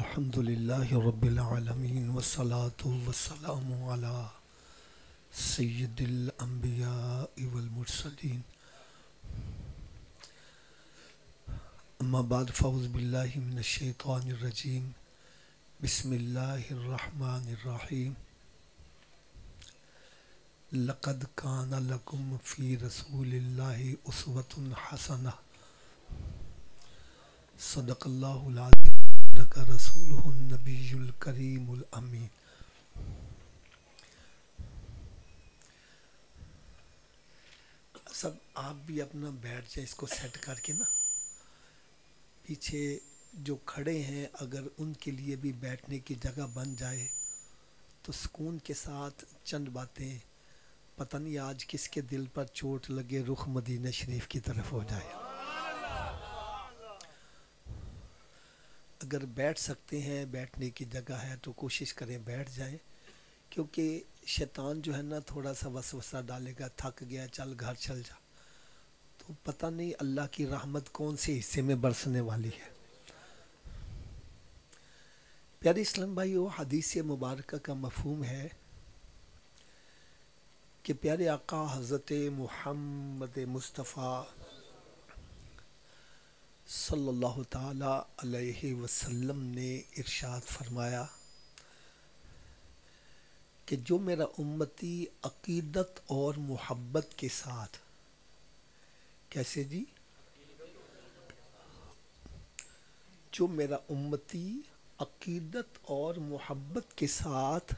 الحمد للہ رب العالمین والصلاة والسلام علی سید الانبیاء والمرسلین اما بعد فاعوذ باللہ من الشیطان الرجیم بسم اللہ الرحمن الرحیم لقد کان لکم فی رسول اللہ اسوۃ حسنہ صدق اللہ العظیم صدق رسولہ النبی الکریم الامین۔ سب آپ بھی اپنا بیٹھ جائیں، اس کو سیٹ کر کے نا، پیچھے جو کھڑے ہیں اگر ان کے لیے بھی بیٹھنے کی جگہ بن جائے تو سکون کے ساتھ چند باتیں، پتہ نہیں آج کس کے دل پر چوٹ لگے، رخ مدینہ شریف کی طرف ہو جائے۔ اگر بیٹھ سکتے ہیں، بیٹھنے کی جگہ ہے تو کوشش کریں بیٹھ جائیں، کیونکہ شیطان جو ہے نا تھوڑا سا وسوسہ ڈالے گا، تھک گیا چل گھر چل جا، تو پتہ نہیں اللہ کی رحمت کون سے حصے میں برسنے والی ہے۔ پیارے اسلام بھائی، وہ حدیث مبارکہ کا مفہوم ہے کہ پیارے آقا حضرت محمد مصطفیٰ صلی اللہ تعالی علیہ وسلم نے ارشاد فرمایا کہ جو میرا امتی عقیدت اور محبت کے ساتھ، کیسے جی؟ جو میرا امتی عقیدت اور محبت کے ساتھ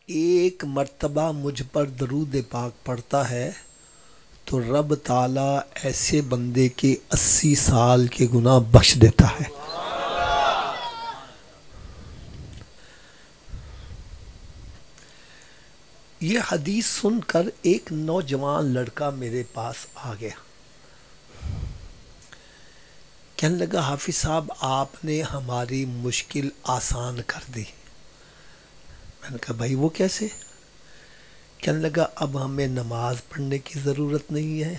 ایک مرتبہ مجھ پر درود پاک پڑھتا ہے تو رب تعالیٰ ایسے بندے کے 80 سال کے گناہ بخش دیتا ہے۔ یہ حدیث سن کر ایک نوجوان لڑکا میرے پاس آ گیا، کہنے لگا حافظ صاحب آپ نے ہماری مشکل آسان کر دی۔ میں نے کہا بھائی وہ کیسے؟ کہنے لگا اب ہمیں نماز پڑھنے کی ضرورت نہیں ہے،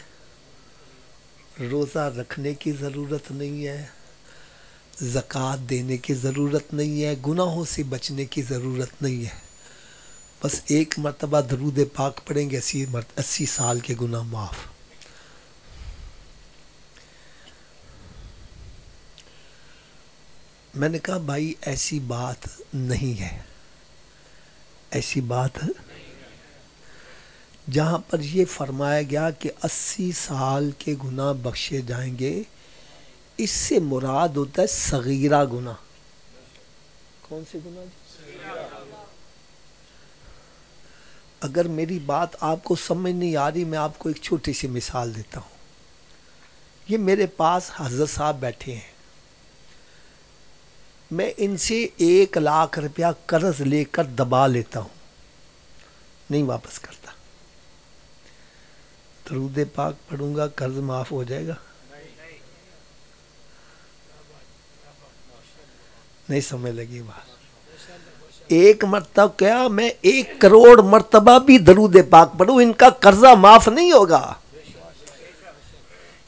روزہ رکھنے کی ضرورت نہیں ہے، زکوٰۃ دینے کی ضرورت نہیں ہے، گناہوں سے بچنے کی ضرورت نہیں ہے، بس ایک مرتبہ درود پاک پڑھیں گے 80 سال کے گناہ معاف۔ میں نے کہا بھائی ایسی بات نہیں ہے، ایسی بات جہاں پر یہ فرمایا گیا کہ 80 سال کے گناہ بخشے جائیں گے، اس سے مراد ہوتا ہے صغیرہ گناہ۔ کون سے گناہ جی؟ اگر میری بات آپ کو سمجھ نہیں آ رہی، میں آپ کو ایک چھوٹی سی مثال دیتا ہوں۔ یہ میرے پاس حضرت صاحب بیٹھے ہیں، میں ان سے 1 لاکھ روپیہ قرض لے کر دبا لیتا ہوں، نہیں واپس کرتا، درود پاک پڑھوں گا قرض معاف ہو جائے گا؟ نہیں سمجھ لگی بات؟ ایک مرتبہ کیا میں 1 کروڑ مرتبہ بھی درود پاک پڑھوں، ان کا قرضہ معاف نہیں ہوگا۔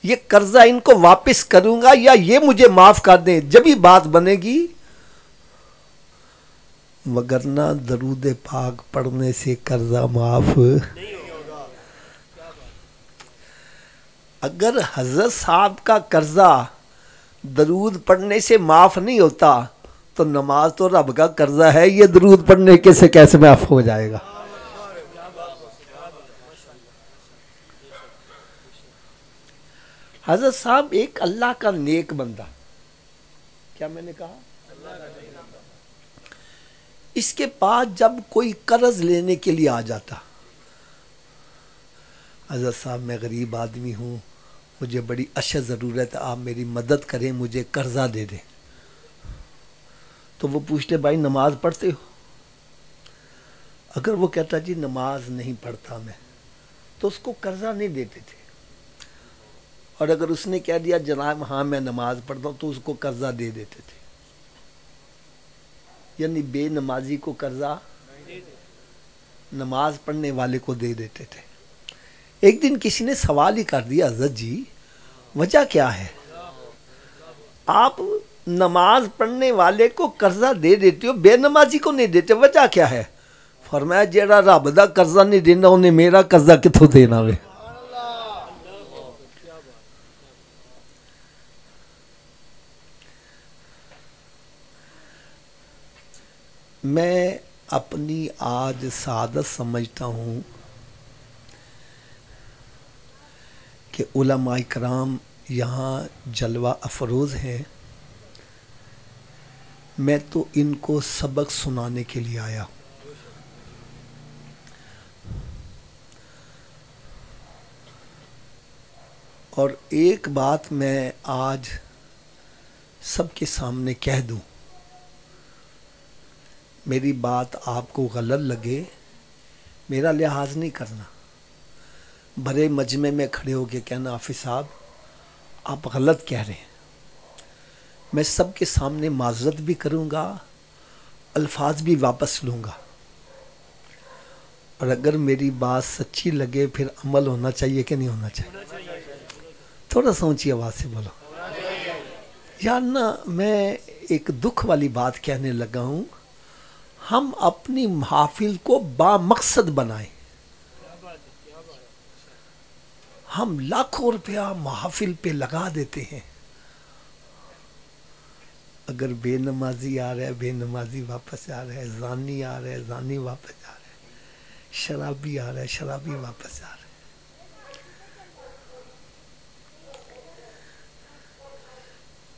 یہ قرضہ ان کو واپس کروں گا یا یہ مجھے معاف کر دیں، جب ہی بات بنے گی، وگرنہ درود پاک پڑھنے سے قرضہ معاف نہیں ہوگا۔ اگر حضرت صاحب کا قرضہ درود پڑھنے سے معاف نہیں ہوتا تو نماز تو رب کا قرضہ ہے، یہ درود پڑھنے کے سے کیسے معاف ہو جائے گا؟ حضرت صاحب ایک اللہ کا نیک بندہ، کیا میں نے کہا؟ اس کے پاس جب کوئی قرض لینے کے لیے آ جاتا، حضرت صاحب میں غریب آدمی ہوں، مجھے بڑی اشد ضرورت ہے، آپ میری مدد کریں، مجھے قرضہ دے دیں، تو وہ پوچھتے بھائی نماز پڑھتے ہو؟ اگر وہ کہتا جی نماز نہیں پڑھتا میں، تو اس کو قرضہ نہیں دیتے تھے، اور اگر اس نے کہہ دیا جناب ہاں میں نماز پڑھتا ہوں تو اس کو قرضہ دے دیتے تھے، یعنی بے نمازی کو قرضہ نماز پڑھنے والے کو دے دیتے تھے۔ ایک دن کسی نے سوال ہی کر دیا حضرت جی وجہ کیا ہے؟ آپ نماز پڑھنے والے کو قرضہ دے دیتے ہو، بے نمازی کو نہیں دیتے، وجہ کیا ہے؟ فرمایا جیڑا رب دا قرضہ نہیں دینا انہیں میرا قرضہ کتوں دینا وے۔ میں اپنی آج سعادت سمجھتا ہوں کہ علماء کرام یہاں جلوہ افروز ہیں، میں تو ان کو سبق سنانے کے لیے آیا ہوں۔ اور ایک بات میں آج سب کے سامنے کہہ دوں، میری بات آپ کو غلط لگے میرا لحاظ نہیں کرنا، بڑے مجمع میں کھڑے ہو کے کہنا حافظ صاحب آپ غلط کہہ رہے ہیں، میں سب کے سامنے معذرت بھی کروں گا، الفاظ بھی واپس لوں گا، اور اگر میری بات سچی لگے پھر عمل ہونا چاہیے کہ نہیں ہونا چاہیے؟ تھوڑا سا اونچی آواز سے بولو یار نا، میں ایک دکھ والی بات کہنے لگا ہوں، ہم اپنی محافل کو با مقصد بنائیں، ہم لاکھوں روپیہ محافل پہ لگا دیتے ہیں، اگر بے نمازی آ رہا ہے بے نمازی واپس آ رہا ہے، زانی آ رہا ہے زانی واپس آ رہا ہے، شرابی آ رہا ہے شرابی واپس آ رہا ہے۔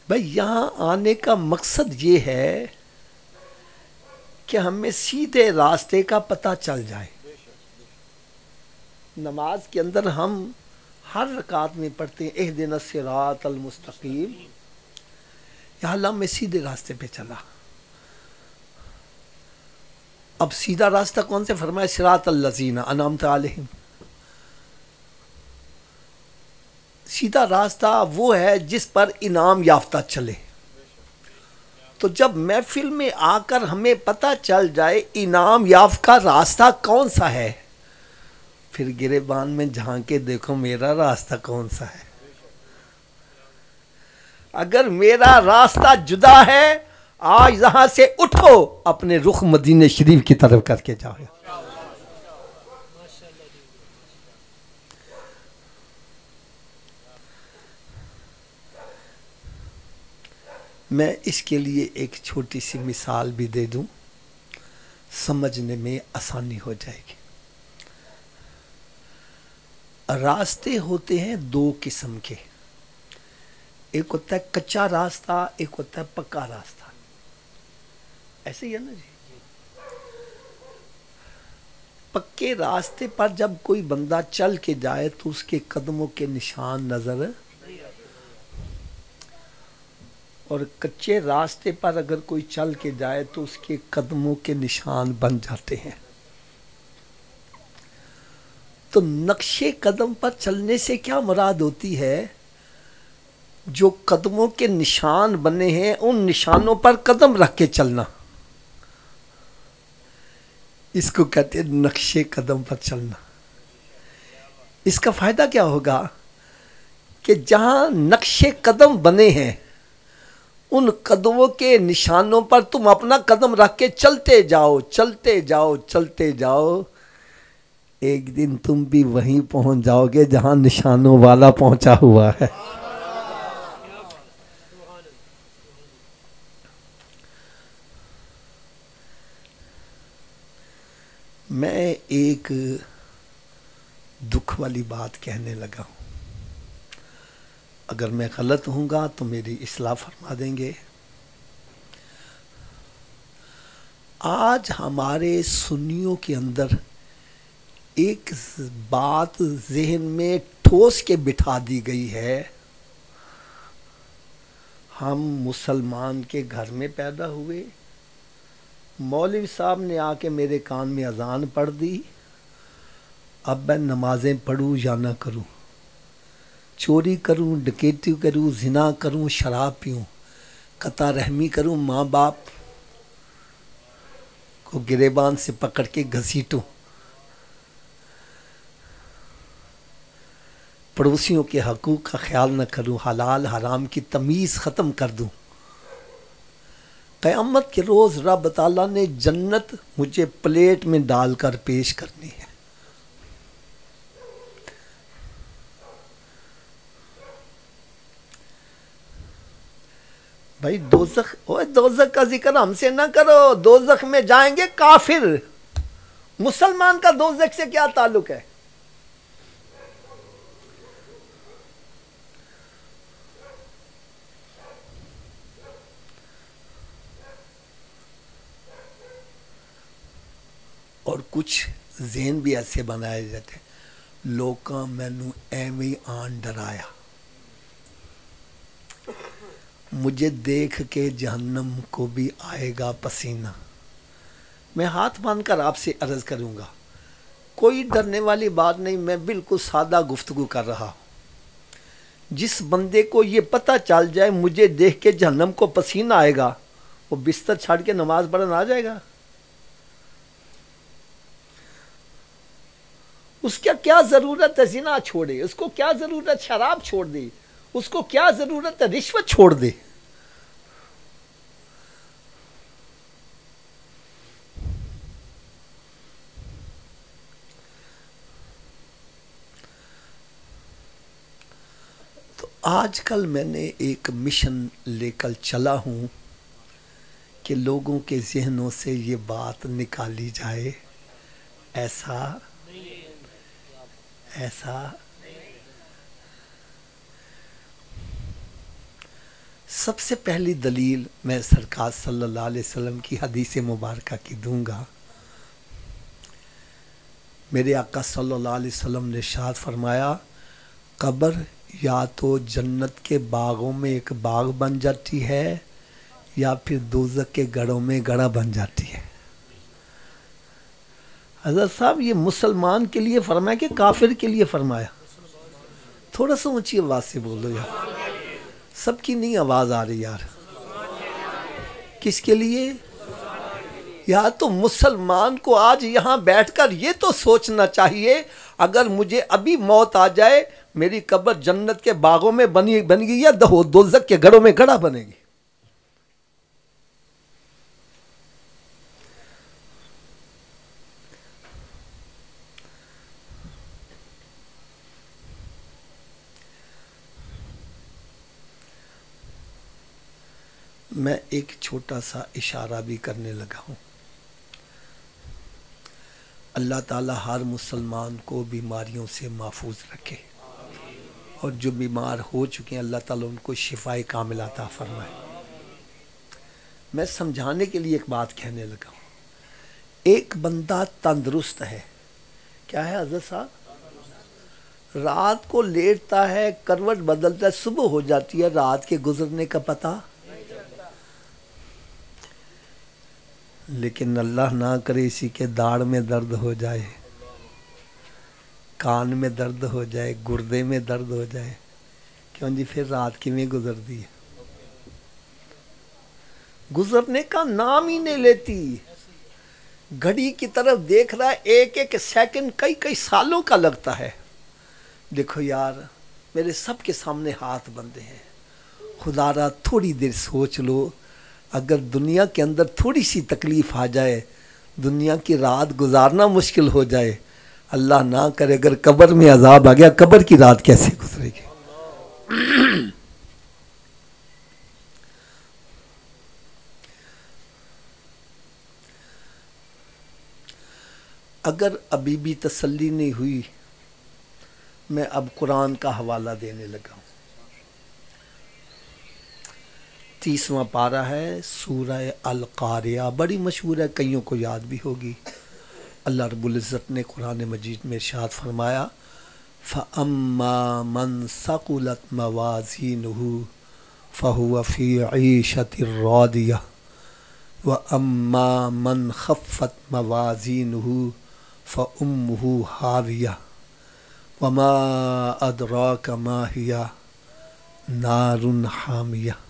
بھائی یہاں آنے کا مقصد یہ ہے کہ ہمیں سیدھے راستے کا پتہ چل جائے۔ نماز کے اندر ہم ہر رکعت میں پڑھتے ہیں اہدنا الصراط المستقیم، یا اللہ میں سیدھے راستے پہ چلا۔ اب سیدھا راستہ کون سے؟ فرمایا صراط الذین انعمت علیہم، سیدھا راستہ وہ ہے جس پر انعام یافتہ چلے۔ تو جب محفل میں آ کر ہمیں پتہ چل جائے انعام یافتہ راستہ کون سا ہے، پھر گریبان میں جھانکے دیکھو میرا راستہ کون سا ہے۔ اگر میرا راستہ جدا ہے آج یہاں سے اٹھو، اپنے رخ مدینہ شریف کی طرف کر کے جاؤ۔ میں اس کے لیے ایک چھوٹی سی مثال بھی دے دوں، سمجھنے میں آسانی ہو جائے گی۔ راستے ہوتے ہیں دو قسم کے، ایک ہوتا ہے کچا راستہ، ایک ہوتا ہے پکا راستہ، ایسے ہی ہے نا جی۔ پکے راستے پر جب کوئی بندہ چل کے جائے تو اس کے قدموں کے نشان نظر، اور کچے راستے پر اگر کوئی چل کے جائے تو اس کے قدموں کے نشان بن جاتے ہیں۔ تو نقشے قدم پر چلنے سے کیا مراد ہوتی ہے؟ جو قدموں کے نشان بنے ہیں ان نشانوں پر قدم رکھ کے چلنا، اس کو کہتے ہیں نقشے قدم پر چلنا۔ اس کا فائدہ کیا ہوگا کہ جہاں نقشے قدم بنے ہیں ان قدموں کے نشانوں پر تم اپنا قدم رکھ کے چلتے جاؤ چلتے جاؤ چلتے جاؤ، ایک دن تم بھی وہیں پہنچ جاؤ گے جہاں نشانوں والا پہنچا ہوا ہے۔ میں ایک دکھ والی بات کہنے لگا ہوں، اگر میں غلط ہوں گا تو میری اصلاح فرما دیں گے۔ آج ہمارے سنیوں کے اندر ایک بات ذہن میں ٹھوس کے بٹھا دی گئی ہے، ہم مسلمان کے گھر میں پیدا ہوئے، مولوی صاحب نے آ کے میرے کان میں اذان پڑھ دی، اب میں نمازیں پڑھوں یا نہ کروں، چوری کروں ڈکیتی کروں زنا کروں شراب پیوں قطع رحمی کروں ماں باپ کو گریبان سے پکڑ کے گھسیٹوں، پڑوسیوں کے حقوق کا خیال نہ کروں، حلال حرام کی تمیز ختم کر دوں، قیامت کے روز رب تعالیٰ نے جنت مجھے پلیٹ میں ڈال کر پیش کرنی ہے. بھائی دوزخ، دوزخ کا ذکر ہم سے نہ کرو. دوزخ میں جائیں گے کافر. مسلمان کا دوزخ سے کیا تعلق ہے؟ اور کچھ ذہن بھی ایسے بنائے جاتے ہیں، لوکاں مینوں ایویں آن ڈرایا، مجھے دیکھ کے جہنم کو بھی آئے گا پسینہ. میں ہاتھ باندھ کر آپ سے عرض کروں گا، کوئی ڈرنے والی بات نہیں، میں بالکل سادہ گفتگو کر رہا ہوں. جس بندے کو یہ پتہ چل جائے مجھے دیکھ کے جہنم کو پسینہ آئے گا، وہ بستر چھاڑ کے نماز پڑھنے آ جائے گا. اس کا کیا ضرورت ہے زنا چھوڑے، اس کو کیا ضرورت شراب چھوڑ دے، اس کو کیا ضرورت ہے رشوت چھوڑ دے. تو آج کل میں نے ایک مشن لے کر چلا ہوں کہ لوگوں کے ذہنوں سے یہ بات نکالی جائے، ایسا سب سے پہلی دلیل میں سرکار صلی اللہ علیہ وسلم کی حدیث مبارکہ کی دوں گا. میرے آقا صلی اللہ علیہ وسلم نے ارشاد فرمایا، قبر یا تو جنت کے باغوں میں ایک باغ بن جاتی ہے یا پھر دوزخ کے گڑھوں میں گڑھا بن جاتی ہے. حضرت صاحب یہ مسلمان کے لیے فرمایا کہ کافر کے لیے فرمایا؟ تھوڑا سا اونچی آواز سے بولو یار، سب کی نہیں آواز آ رہی یار. کس کے لیے؟ یا تو مسلمان کو آج یہاں بیٹھ کر یہ تو سوچنا چاہیے، اگر مجھے ابھی موت آ جائے میری قبر جنت کے باغوں میں بن گئی یا دوزخ کے گڑھوں میں گڑھا بنے گی. میں ایک چھوٹا سا اشارہ بھی کرنے لگا ہوں. اللہ تعالیٰ ہر مسلمان کو بیماریوں سے محفوظ رکھے، اور جو بیمار ہو چکے ہیں اللہ تعالیٰ ان کو شفائے کامل عطا فرمائے. میں سمجھانے کے لیے ایک بات کہنے لگا ہوں. ایک بندہ تندرست ہے، کیا ہے حضرت صاحب؟ رات کو لیٹتا ہے، کروٹ بدلتا ہے، صبح ہو جاتی ہے، رات کے گزرنے کا پتہ. لیکن اللہ نہ کرے اسی کے داڑھ میں درد ہو جائے، کان میں درد ہو جائے، گردے میں درد ہو جائے، کیوں جی پھر رات کی میں گزرتی ہے؟ گزرنے کا نام ہی نہیں لیتی. گھڑی کی طرف دیکھ رہا ہے، ایک ایک سیکنڈ کئی سالوں کا لگتا ہے. دیکھو یار، میرے سب کے سامنے ہاتھ بندھے ہیں، خدا را تھوڑی دیر سوچ لو، اگر دنیا کے اندر تھوڑی سی تکلیف آ جائے، دنیا کی رات گزارنا مشکل ہو جائے، اللہ نہ کرے اگر قبر میں عذاب آ گیا، قبر کی رات کیسے گزرے گی؟ اگر ابھی بھی تسلی نہیں ہوئی، میں اب قرآن کا حوالہ دینے لگا ہوں. 30واں پارہ ہے سورہ القاریہ، بڑی مشہور ہے، کئیوں کو یاد بھی ہوگی. اللہ رب العزت نے قرآن مجید میں ارشاد فرمایا، فَأَمَّا مَنْ ثَقُلَتْ مَوَازِينُهُ فَهُوَ فِي عِيشَةٍ رَاضِيَةٍ وَأَمَّا مَنْ خَفَّتْ مَوَازِينُهُ فَأُمُّهُ هَاوِيَةٌ وَمَا أَدْرَاكَ مَا هِيَ نَارٌ حَامِيَةٌ.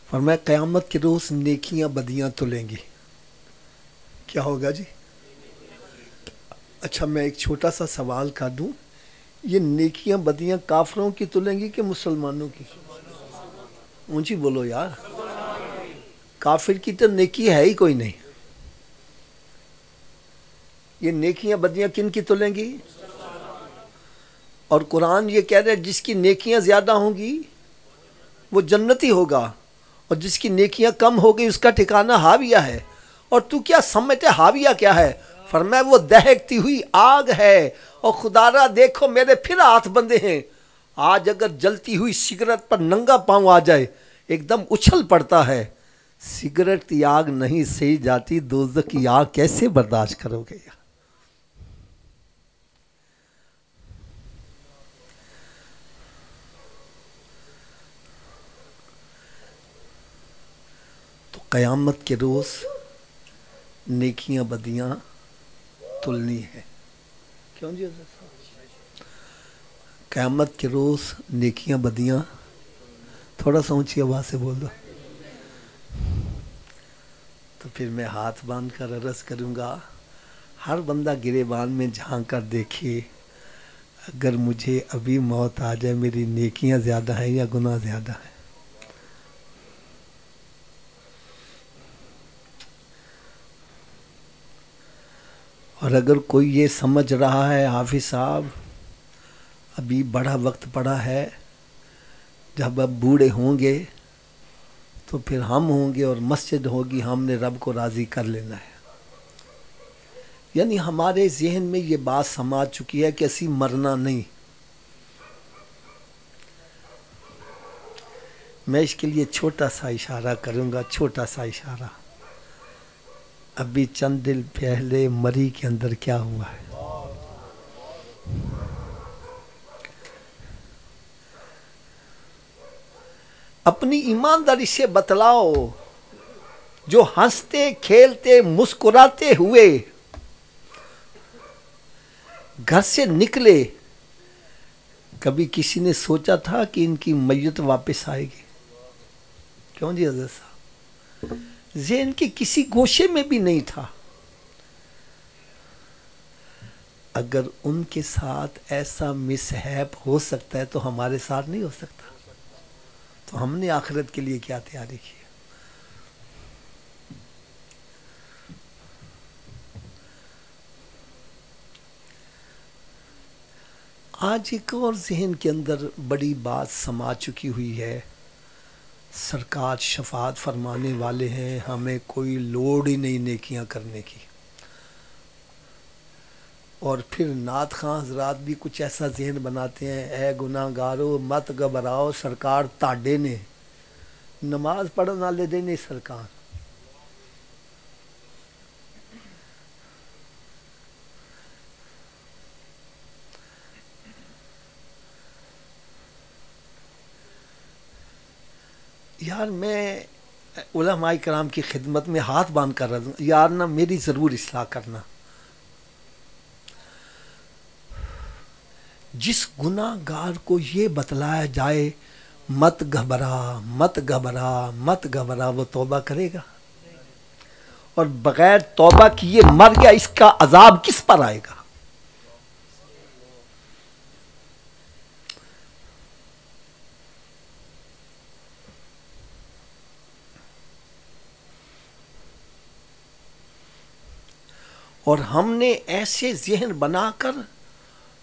فرمایا قیامت کے روز نیکیاں بدیاں تلیں گی. کیا ہوگا جی؟ اچھا میں ایک چھوٹا سا سوال کر دوں، یہ نیکیاں بدیاں کافروں کی تلیں گی کہ مسلمانوں کی؟ اونچی بولو یار. کافر کی تو نیکی ہے ہی کوئی نہیں. یہ نیکیاں بدیاں کن کی تلیں گی؟ اور قرآن یہ کہہ رہے ہے جس کی نیکیاں زیادہ ہوں گی وہ جنتی ہوگا، اور جس کی نیکیاں کم ہو گئی اس کا ٹھکانہ ہاویہ ہے. اور تو کیا سمجھتے ہاویہ کیا ہے؟ فرمایا وہ دہکتی ہوئی آگ ہے. اور خدا را دیکھو میرے پھر ہاتھ بندے ہیں. آج اگر جلتی ہوئی سگریٹ پر ننگا پاؤں آ جائے ایک دم اچھل پڑتا ہے. سگریٹ کی آگ نہیں سہی جاتی، دوزخ کی آگ کیسے برداشت کرو گے؟ تو قیامت کے روز نیکیاں بدیاں تلنی ہے. کیوں جی حضرت صاحب؟ قیامت کے روز نیکیاں بدیاں، تھوڑا سا اونچی آواز سے بول دو. تو پھر میں ہاتھ باندھ کر عرض کروں گا، ہر بندہ گریبان میں جھانک کر دیکھے، اگر مجھے ابھی موت آ جائے میری نیکیاں زیادہ ہیں یا گناہ زیادہ ہیں؟ اور اگر کوئی یہ سمجھ رہا ہے حافظ صاحب ابھی بڑا وقت پڑا ہے، جب اب بوڑھے ہوں گے تو پھر ہم ہوں گے اور مسجد ہوگی، ہم نے رب کو راضی کر لینا ہے. یعنی ہمارے ذہن میں یہ بات سما چکی ہے کہ اسی مرنا نہیں. میں اس کے لیے چھوٹا سا اشارہ کروں گا، چھوٹا سا اشارہ. ابھی چند دن پہلے مری کے اندر کیا ہوا ہے؟ اپنی ایمانداری سے بتلاؤ، جو ہنستے کھیلتے مسکراتے ہوئے گھر سے نکلے، کبھی کسی نے سوچا تھا کہ ان کی میت واپس آئے گی؟ کیوں جی حضرت صاحب؟ ذہن کے کسی گوشے میں بھی نہیں تھا. اگر ان کے ساتھ ایسا مسہیپ ہو سکتا ہے تو ہمارے ساتھ نہیں ہو سکتا. تو ہم نے آخرت کے لیے کیا تیاری کی؟ آج ایک اور ذہن کے اندر بڑی بات سما چکی ہوئی ہے. سرکار شفاعت فرمانے والے ہیں، ہمیں کوئی لوڑ ہی نہیں نیکیاں کرنے کی. اور پھر نعت خواں حضرات بھی کچھ ایسا ذہن بناتے ہیں، اے گناہ گارو مت گھبراؤ سرکار تاڈے نے، نماز پڑھن والے دے نہیں سرکار. یار میں علماء کرام کی خدمت میں ہاتھ باندھ کر رہا ہوں، یار نا میری ضرور اصلاح کرنا. جس گناہ گار کو یہ بتلایا جائے مت گھبرا مت گھبرا مت گھبرا، وہ توبہ کرے گا؟ اور بغیر توبہ کیے مر گیا، اس کا عذاب کس پر آئے گا؟ اور ہم نے ایسے ذہن بنا کر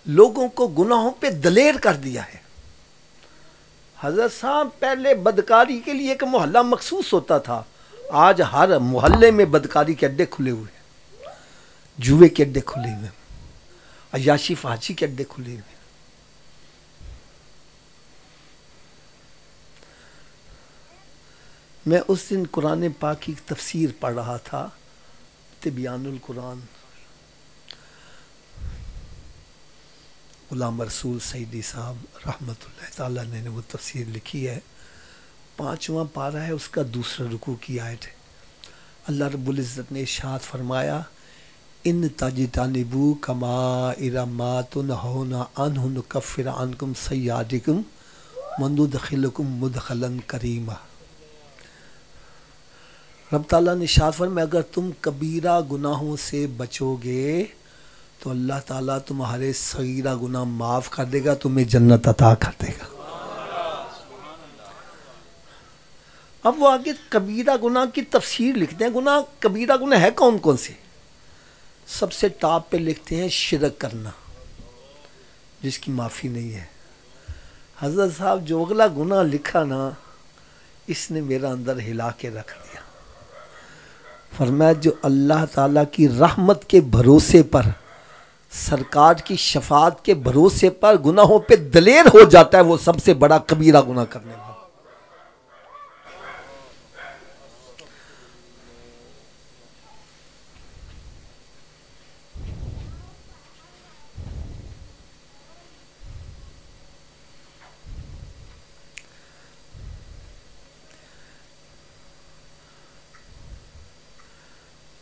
لوگوں کو گناہوں پہ دلیر کر دیا ہے. حضرت صاحب پہلے بدکاری کے لیے ایک محلہ مخصوص ہوتا تھا، آج ہر محلے میں بدکاری کے اڈے کھلے ہوئے ہیں، جوئے کے اڈے کھلے ہوئے ہیں، عیاشی فحاشی کے اڈے کھلے ہوئے ہیں. میں اس دن قرآن پاک کی تفسیر پڑھ رہا تھا، تبیان القرآن، غلام رسول سعیدی صاحب رحمۃ اللہ تعالیٰ نے وہ تفسیر لکھی ہے. 5واں پارہ ہے، اس کا دوسرا رکوع کی آیت ہے. اللہ رب العزت نے ارشاد فرمایا، ان تجتنبوا کبائر ما تنہون عنہ نکفر عنکم سیئاتکم وندخلکم مدخلا کریما. رب تعالیٰ نے ارشاد فرمایا اگر تم کبیرہ گناہوں سے بچو گے تو اللہ تعالیٰ تمہارے صغیرہ گناہ معاف کر دے گا، تمہیں جنت عطا کر دے گا. اب وہ آگے کبیرہ گناہ کی تفسیر لکھتے ہیں. گناہ کبیرہ گناہ ہے کون کون سے؟ سب سے ٹاپ پہ لکھتے ہیں شرک کرنا، جس کی معافی نہیں ہے. حضرت صاحب جو اگلا گناہ لکھا نا، اس نے میرا اندر ہلا کے رکھ دیا. فرمایا جو اللہ تعالیٰ کی رحمت کے بھروسے پر، سرکار کی شفاعت کے بھروسے پر گناہوں پہ دلیر ہو جاتا ہے، وہ سب سے بڑا کبیرہ گناہ کرنے والا.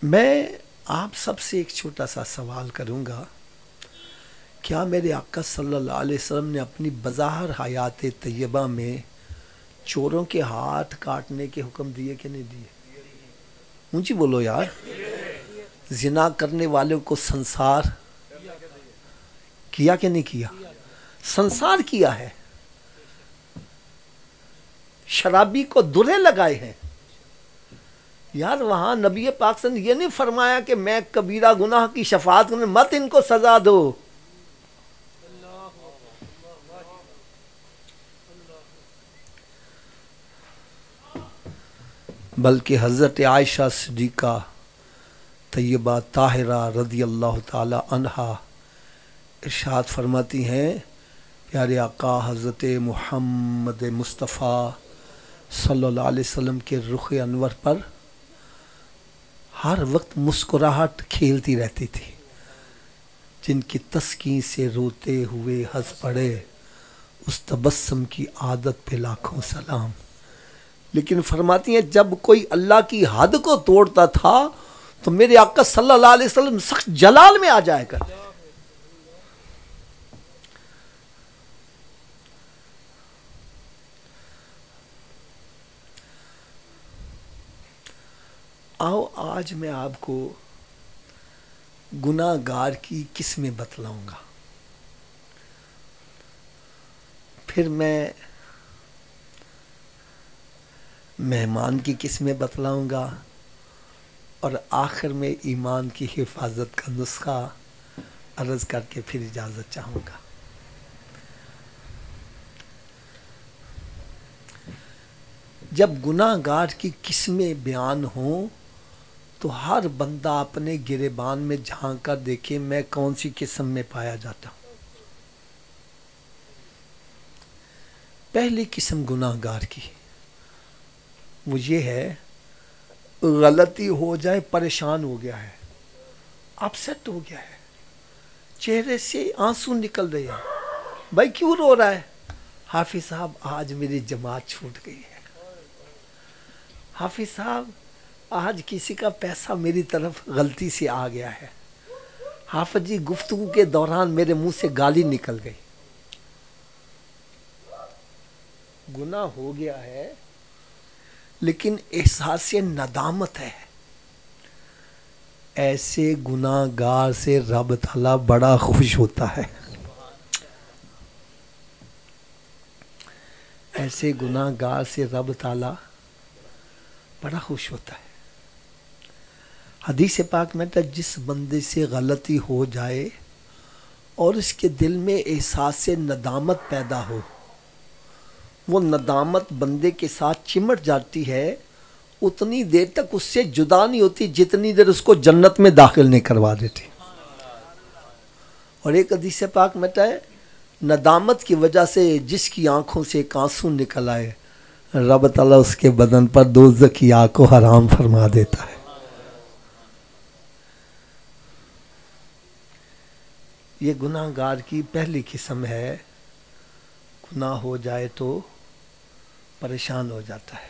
میں آپ سب سے ایک چھوٹا سا سوال کروں گا. کیا میرے آقا صلی اللہ علیہ وسلم نے اپنی بظاہر حیات طیبہ میں چوروں کے ہاتھ کاٹنے کے حکم دیے کہ نہیں دیے؟ اونچی بولو یار. زنا کرنے والوں کو سنسار کیا کہ نہیں کیا؟ سنسار کیا ہے. شرابی کو درے لگائے ہیں. یار وہاں نبی پاک صلی اللہ علیہ وسلم یہ نہیں فرمایا کہ میں کبیرہ گناہ کی شفاعت کرنے، مت ان کو سزا دو. بلکہ حضرت عائشہ صدیقہ طیبہ طاہرہ رضی اللہ تعالی عنہا ارشاد فرماتی ہیں، پیارے آقا حضرت محمد مصطفیٰ صلی اللہ علیہ وسلم کے رخ انور پر ہر وقت مسکراہٹ کھیلتی رہتی تھی. جن کی تسکین سے روتے ہوئے ہنس پڑے، اس تبسم کی عادت پہ لاکھوں سلام. لیکن فرماتی ہیں جب کوئی اللہ کی حد کو توڑتا تھا تو میرے آقا صلی اللہ علیہ وسلم سخت جلال میں آ جایا کرتے. آؤ آج میں آپ کو گناہ گار کی قسمیں بتلاؤں گا، پھر میں مہمان کی قسمیں بتلاؤں گا، اور آخر میں ایمان کی حفاظت کا نسخہ عرض کر کے پھر اجازت چاہوں گا. جب گناہ گار کی قسمیں بیان ہوں تو ہر بندہ اپنے گریبان میں جھانک کر دیکھے میں کون سی قسم میں پایا جاتا ہوں. پہلی قسم گناہ گار کی وہ یہ ہے، غلطی ہو جائے، پریشان ہو گیا ہے، اپسیٹ ہو گیا ہے، چہرے سے آنسو نکل رہے ہیں. بھائی کیوں رو رہا ہے؟ حافظ صاحب آج میری جماعت چھوٹ گئی ہے. حافظ صاحب آج کسی کا پیسہ میری طرف غلطی سے آ گیا ہے. حافظ جی گفتگو کے دوران میرے منہ سے گالی نکل گئی. گناہ ہو گیا ہے لیکن احساس ندامت ہے. ایسے گناہ گار سے رب تعالیٰ بڑا خوش ہوتا ہے. ایسے گناہ گار سے رب تعالیٰ بڑا خوش ہوتا ہے. حدیث پاک میں تو جس بندے سے غلطی ہو جائے اور اس کے دل میں احساس ندامت پیدا ہو، وہ ندامت بندے کے ساتھ چمٹ جاتی ہے، اتنی دیر تک اس سے جدا نہیں ہوتی جتنی دیر اس کو جنت میں داخل نہیں کروا دیتی. اور ایک حدیث پاک میں ہے ندامت کی وجہ سے جس کی آنکھوں سے ایک آنسو نکل آئے، رب تعالیٰ اس کے بدن پر دوزخ کی آگ کو حرام فرما دیتا ہے. یہ گناہ گار کی پہلی قسم ہے. گناہ ہو جائے تو پریشان ہو جاتا ہے.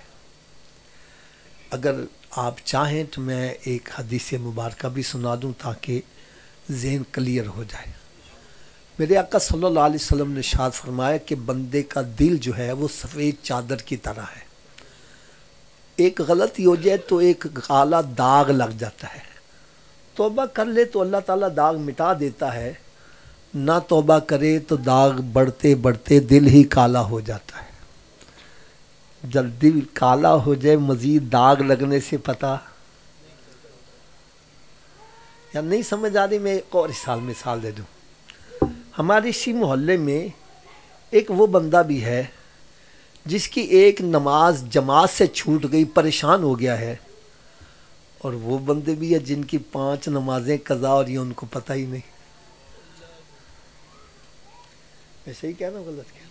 اگر آپ چاہیں تو میں ایک حدیث مبارکہ بھی سنا دوں تاکہ ذہن کلیئر ہو جائے. میرے آقا صلی اللہ علیہ وسلم نے ارشاد فرمایا کہ بندے کا دل جو ہے وہ سفید چادر کی طرح ہے. ایک غلطی ہو جائے تو ایک کالا داغ لگ جاتا ہے. توبہ کر لے تو اللہ تعالیٰ داغ مٹا دیتا ہے، نہ توبہ کرے تو داغ بڑھتے بڑھتے دل ہی کالا ہو جاتا ہے. جب دل کالا ہو جائے مزید داغ لگنے سے پتہ یا نہیں سمجھ آ رہی. میں ایک اور مثال دے دوں. ہمارے اسی محلے میں ایک وہ بندہ بھی ہے جس کی ایک نماز جماعت سے چھوٹ گئی, پریشان ہو گیا ہے, اور وہ بندے بھی ہیں جن کی 5 نمازیں قضا اور یہ ان کو پتہ ہی نہیں. میں صحیح کہہ رہا ہوں غلط کہہ رہا ہوں؟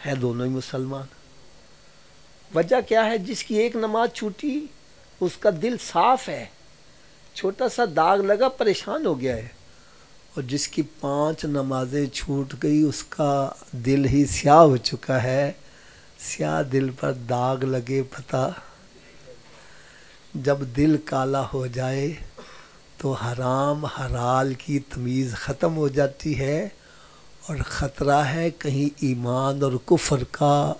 ہے دونوں ہی مسلمان. وجہ کیا ہے؟ جس کی ایک نماز چھوٹی اس کا دل صاف ہے, چھوٹا سا داغ لگا پریشان ہو گیا ہے, اور جس کی 5 نمازیں چھوٹ گئی اس کا دل ہی سیاہ ہو چکا ہے. سیاہ دل پر داغ لگے پتہ. جب دل کالا ہو جائے تو حرام حلال کی تمیز ختم ہو جاتی ہے, اور خطرہ ہے کہیں ایمان اور کفر کا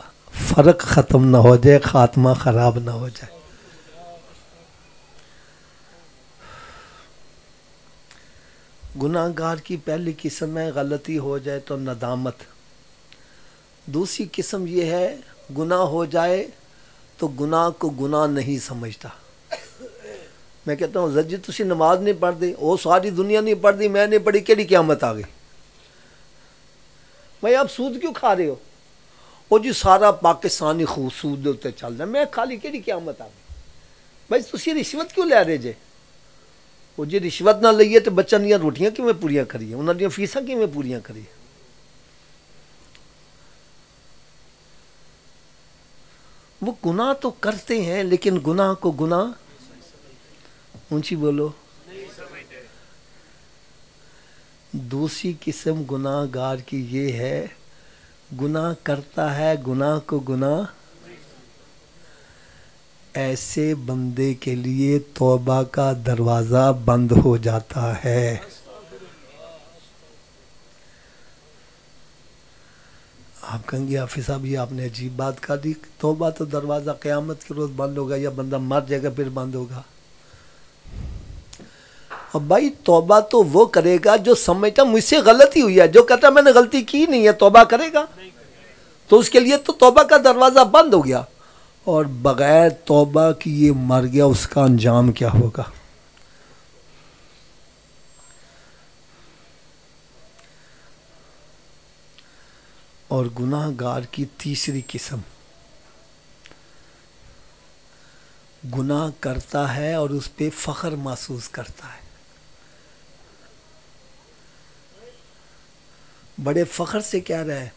فرق ختم نہ ہو جائے, خاتمہ خراب نہ ہو جائے. گناہ گار کی پہلی قسم ہے غلطی ہو جائے تو ندامت. دوسری قسم یہ ہے گناہ ہو جائے تو گناہ کو گناہ نہیں سمجھتا. میں کہتا ہوں زجی تسی نماز نہیں پڑھ دی, وہ ساری دنیا نہیں پڑھ دی, میں نہیں پڑھی, کیڑی قیامت آ گئی. بھائی آپ سود کیوں کھا رہے ہو؟ وہ جی سارا پاکستانی خوب سود ہوتے چل رہا ہے, میں کھا لی, کیڑی قیامت آ گئی. بھائی تسی رشوت کیوں لے رہے جے؟ وہ جی رشوت نہ لئیے تو بچہ دیا روٹیاں کیویں پوریاں کریے, انہاں دیا فیساں کیویں پوریاں کریے. وہ گناہ تو کرتے ہیں لیکن گناہ کو گناہ اونچی بولو. دوسری قسم گناہ گار کی یہ ہے گناہ کرتا ہے گناہ کو گناہ. ایسے بندے کے لیے توبہ کا دروازہ بند ہو جاتا ہے. آپ کہیں گے حافظ صاحب یہ آپ نے عجیب بات کہا دی, توبہ تو دروازہ قیامت کے روز بند ہوگا یا بندہ مر جائے گا پھر بند ہوگا. اور بھائی توبہ تو وہ کرے گا جو سمجھتا مجھ سے غلطی ہوئی ہے, جو کہتا میں نے غلطی کی نہیں ہے توبہ کرے گا, تو اس کے لیے تو توبہ کا دروازہ بند ہو گیا. اور بغیر توبہ کی یہ مر گیا, اس کا انجام کیا ہوگا؟ اور گناہ گار کی تیسری قسم گناہ کرتا ہے اور اس پہ فخر محسوس کرتا ہے. بڑے فخر سے کہہ رہا ہے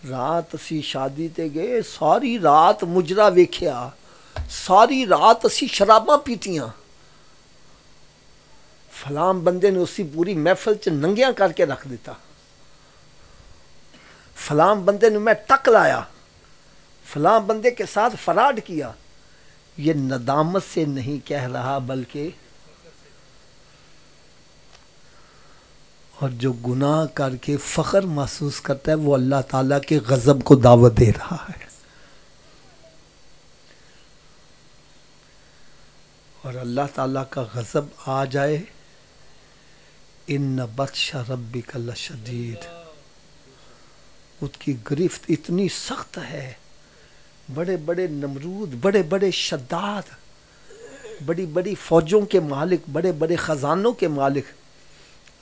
رات اسی شادی تے گئے, ساری رات مجرا ویکھیا, ساری رات اسی شراباں پیتیاں, فلاں بندے نے اسی پوری محفل چ ننگیاں کر کے رکھ دیتا, فلاں بندے نے میں ٹک لایا, فلاں بندے کے ساتھ فراڈ کیا. یہ ندامت سے نہیں کہہ رہا بلکہ اور جو گناہ کر کے فخر محسوس کرتا ہے وہ اللہ تعالیٰ کے غضب کو دعوت دے رہا ہے. اور اللہ تعالیٰ کا غضب آ جائے ان بطش ربک لشدید, اس کی گرفت اتنی سخت ہے. بڑے بڑے نمرود, بڑے بڑے شداد, بڑی بڑی فوجوں کے مالک, بڑے بڑے خزانوں کے مالک,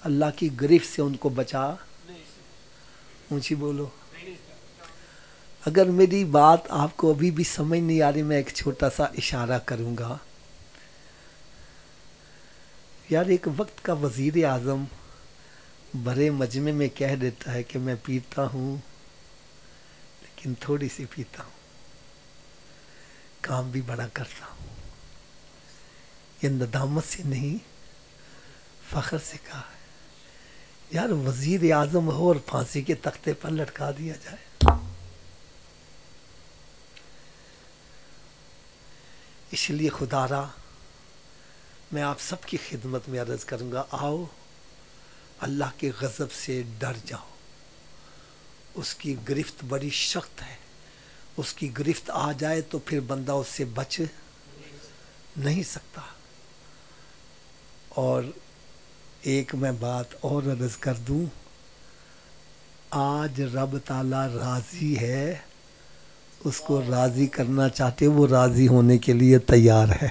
اللہ کی گرفت سے ان کو بچا اونچی بولو. اگر میری بات آپ کو ابھی بھی سمجھ نہیں آ رہی, میں ایک چھوٹا سا اشارہ کروں گا. یار ایک وقت کا وزیر اعظم بڑے مجمع میں کہہ دیتا ہے کہ میں پیتا ہوں لیکن تھوڑی سی پیتا ہوں, کام بھی بڑا کرتا ہوں. یہ ندامت سے نہیں فخر سے کہا ہے. یار وزیر اعظم ہو اور پھانسی کے تختے پر لٹکا دیا جائے. اس لیے خدا را میں آپ سب کی خدمت میں عرض کروں گا, آؤ اللہ کے غضب سے ڈر جاؤ. اس کی گرفت بڑی سخت ہے, اس کی گرفت آ جائے تو پھر بندہ اس سے بچ نہیں سکتا. اور ایک میں بات اور عرض کر دوں, آج رب تعالیٰ راضی ہے اس کو راضی کرنا چاہتے، وہ راضی ہونے کے لیے تیار ہے۔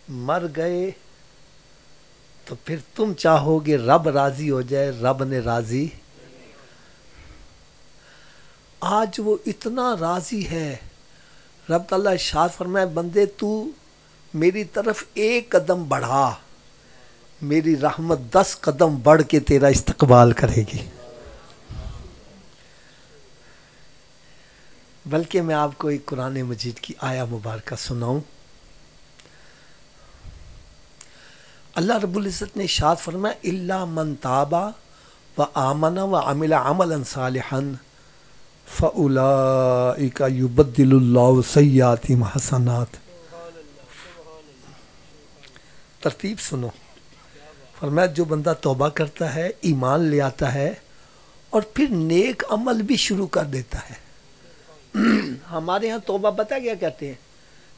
مر گئے تو پھر تم چاہو گے رب راضی ہو جائے، رب نے راضی۔ آج وہ اتنا راضی ہے، رب تعالیٰ ارشاد فرمائے بندے تو میری طرف ایک قدم بڑھا، میری رحمت 10 قدم بڑھ کے تیرا استقبال کرے گی۔ بلکہ میں آپ کو ایک قرآن مجید کی آیہ مبارکہ سناؤں۔ اللہ رب العزت نے ارشاد فرمایا الا من تاب و آمن و عمل عملا صالحا فاولئک یبدل اللہ سیئاتہم حسنات۔ ترتیب سنو، فرمایا جو بندہ توبہ کرتا ہے، ایمان لے آتا ہے اور پھر نیک عمل بھی شروع کر دیتا ہے۔ ہمارے ہاں توبہ پتہ کیا کہتے ہیں؟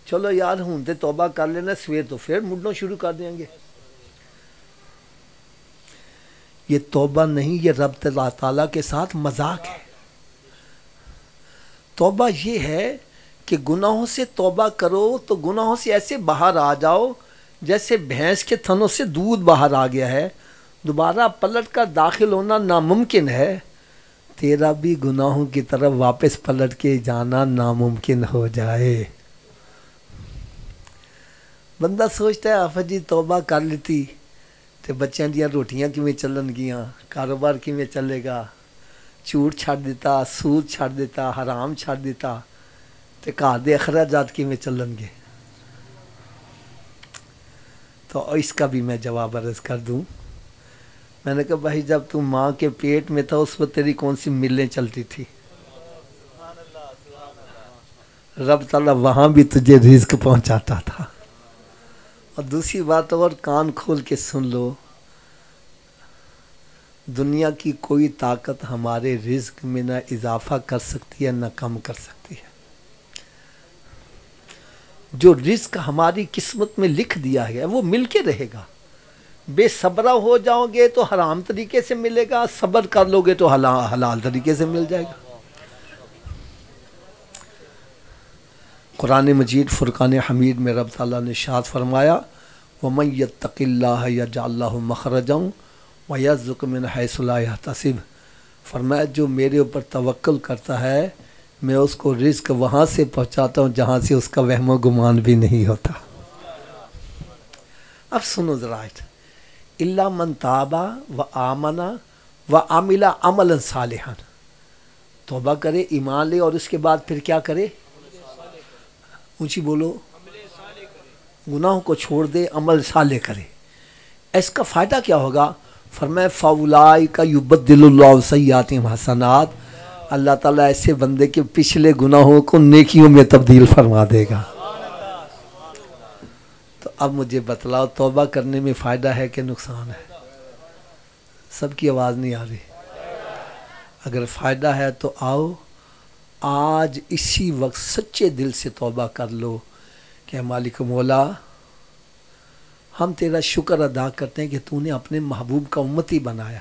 چلو یار ہوں تے توبہ کر لینا، سویر تو پھر مڈنوں شروع کر دیں گے۔ یہ توبہ نہیں، یہ رب تعالیٰ کے ساتھ مذاق ہے۔ توبہ یہ ہے کہ گناہوں سے توبہ کرو تو گناہوں سے ایسے باہر آ جاؤ جیسے بھینس کے تھنوں سے دودھ باہر آ گیا ہے، دوبارہ پلٹ کر داخل ہونا ناممکن ہے، تیرا بھی گناہوں کی طرف واپس پلٹ کے جانا ناممکن ہو جائے۔ بندہ سوچتا ہے آفا جی توبہ کر لیتی تے بچیاں دیاں روٹیاں کیویں چلن گیاں، کاروبار کیویں چلے گا، جھوٹ چھڑ دیتا، سود چھڑ دیتا، حرام چھڑ دیتا تے گھر دے اخراجات کیویں چلن گے۔ تو اس کا بھی میں جواب عرض کر دوں۔ میں نے کہا بھائی جب تم ماں کے پیٹ میں تھا اس وقت تیری کون سی ملیں چلتی تھی؟ رب تعالیٰ وہاں بھی تجھے رزق پہنچاتا تھا۔ اور دوسری بات اور کان کھول کے سن لو، دنیا کی کوئی طاقت ہمارے رزق میں نہ اضافہ کر سکتی ہے نہ کم کر سکتی ہے۔ جو رزق ہماری قسمت میں لکھ دیا ہے وہ مل کے رہے گا۔ بے صبرہ ہو جاؤ گے تو حرام طریقے سے ملے گا، صبر کر لو گے تو حلال طریقے سے مل جائے گا۔ قرآن مجید فرقان حمید میں رب تعالیٰ نے ارشاد فرمایا وَمَن يَتَّقِ اللَّهَ يَجْعَل لَّهُ مَخْرَجًا وَيَرْزُقْهُ مِنْ حَيْثُ لَا يَحْتَسِبُ۔ فرمایا جو میرے اوپر توکل کرتا ہے میں اس کو رزق وہاں سے پہنچاتا ہوں جہاں سے اس کا وہم و گمان بھی نہیں ہوتا۔ اب سنو ذرا الا من تاب و آمن و عمل عملا صالحا، توبہ کرے، ایمان لے اور اس کے بعد پھر کیا کرے؟ اونچی بولو، گناہوں کو چھوڑ دے، عمل صالح کرے۔ اس کا فائدہ کیا ہوگا؟ فرمایا فاولئک یبدل اللہ سیئاتہم حسنات، اللہ تعالیٰ ایسے بندے کے پچھلے گناہوں کو نیکیوں میں تبدیل فرما دے گا۔ تو اب مجھے بتلاؤ توبہ کرنے میں فائدہ ہے کہ نقصان ہے؟ سب کی آواز نہیں آ رہی۔ اگر فائدہ ہے تو آؤ آج اسی وقت سچے دل سے توبہ کر لو کہ مالک مولا ہم تیرا شکر ادا کرتے ہیں کہ تو نے اپنے محبوب کا امتی بنایا،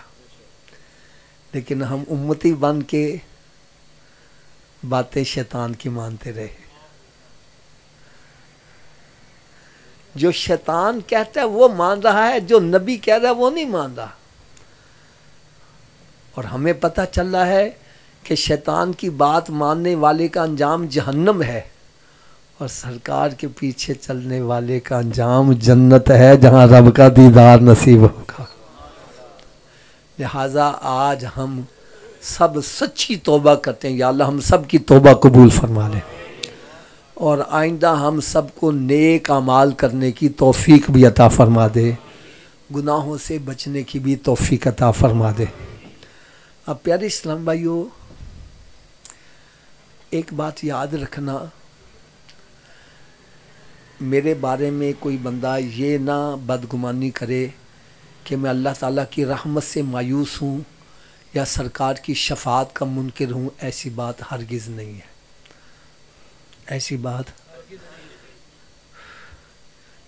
لیکن ہم امتی بن کے باتیں شیطان کی مانتے رہے۔ جو شیطان کہتا ہے وہ مان رہا ہے، جو نبی کہہ رہا ہے وہ نہیں مان رہا۔ اور ہمیں پتہ چل رہا ہے کہ شیطان کی بات ماننے والے کا انجام جہنم ہے اور سرکار کے پیچھے چلنے والے کا انجام جنت ہے جہاں رب کا دیدار نصیب ہوگا۔ لہٰذا آج ہم سب سچی توبہ کرتے ہیں، یا اللہ ہم سب کی توبہ قبول فرما لیں اور آئندہ ہم سب کو نیک اعمال کرنے کی توفیق بھی عطا فرما دے، گناہوں سے بچنے کی بھی توفیق عطا فرما دے۔ اب پیارے اسلام بھائیو، ایک بات یاد رکھنا، میرے بارے میں کوئی بندہ یہ نہ بدگمانی کرے کہ میں اللہ تعالیٰ کی رحمت سے مایوس ہوں یا سرکار کی شفاعت کا منکر ہوں، ایسی بات ہرگز نہیں ہے، ایسی بات۔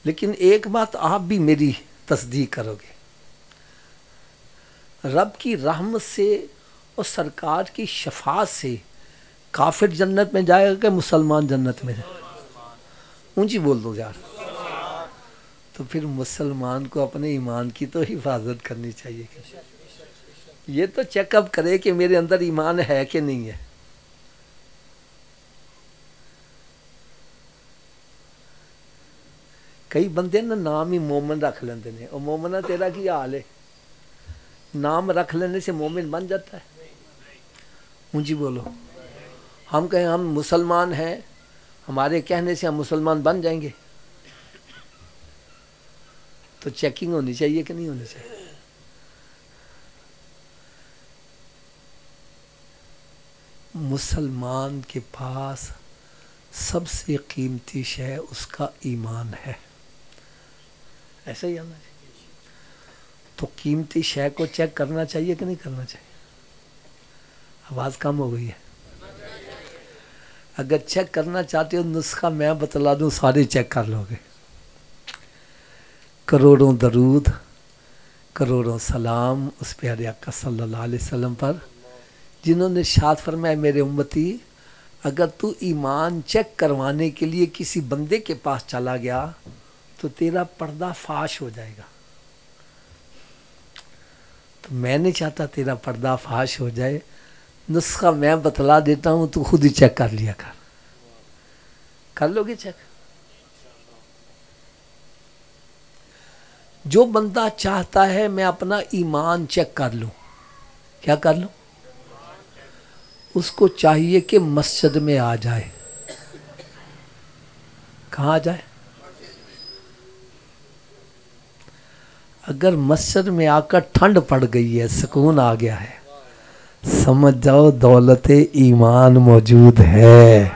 لیکن ایک بات آپ بھی میری تصدیق کرو گے، رب کی رحمت سے اور سرکار کی شفاعت سے کافر جنت میں جائے گا کہ مسلمان جنت میں جائے گا؟ اونچی بول دو یار. تو پھر مسلمان کو اپنے ایمان کی تو حفاظت کرنی چاہیے. یہ تو چیک اپ کرے کہ میرے اندر ایمان ہے کہ نہیں ہے. کئی بندے نا نام ہی مومن رکھ لیندے نے. اور مومنہ تیرا کی حال ہے؟ نام رکھ لینے سے مومن بن جاتا ہے؟ اونچی بولو. ہم کہیں ہم مسلمان ہیں، ہمارے کہنے سے ہم مسلمان بن جائیں گے؟ تو چیکنگ ہونی چاہیے کہ نہیں ہونی چاہیے؟ مسلمان کے پاس سب سے قیمتی شے اس کا ایمان ہے. ایسا ہی آنا چاہیے. تو قیمتی شے کو چیک کرنا چاہیے کہ نہیں کرنا چاہیے؟ آواز کم ہو گئی ہے. اگر چیک کرنا چاہتے ہو نسخہ میں بتلا دوں، سارے چیک کر لو گے. کروڑوں درود، کروڑوں سلام اس پیارے آقا صلی اللہ علیہ وسلم پر، جنہوں نے ارشاد فرمایا میرے امتی اگر تو ایمان چیک کروانے کے لیے کسی بندے کے پاس چلا گیا تو تیرا پردہ فاش ہو جائے گا. تو میں نہیں چاہتا تیرا پردہ فاش ہو جائے. نسخہ میں بتلا دیتا ہوں، تو خود ہی چیک کر لیا کر لو گے چیک. جو بندہ چاہتا ہے میں اپنا ایمان چیک کر لوں، کیا کر لوں؟ اس کو چاہیے کہ مسجد میں آ جائے. کہاں آ جائے؟ اگر مسجد میں آ کر ٹھنڈ پڑ گئی ہے، سکون آ گیا ہے، سمجھ جاؤ دولت ایمان موجود ہے.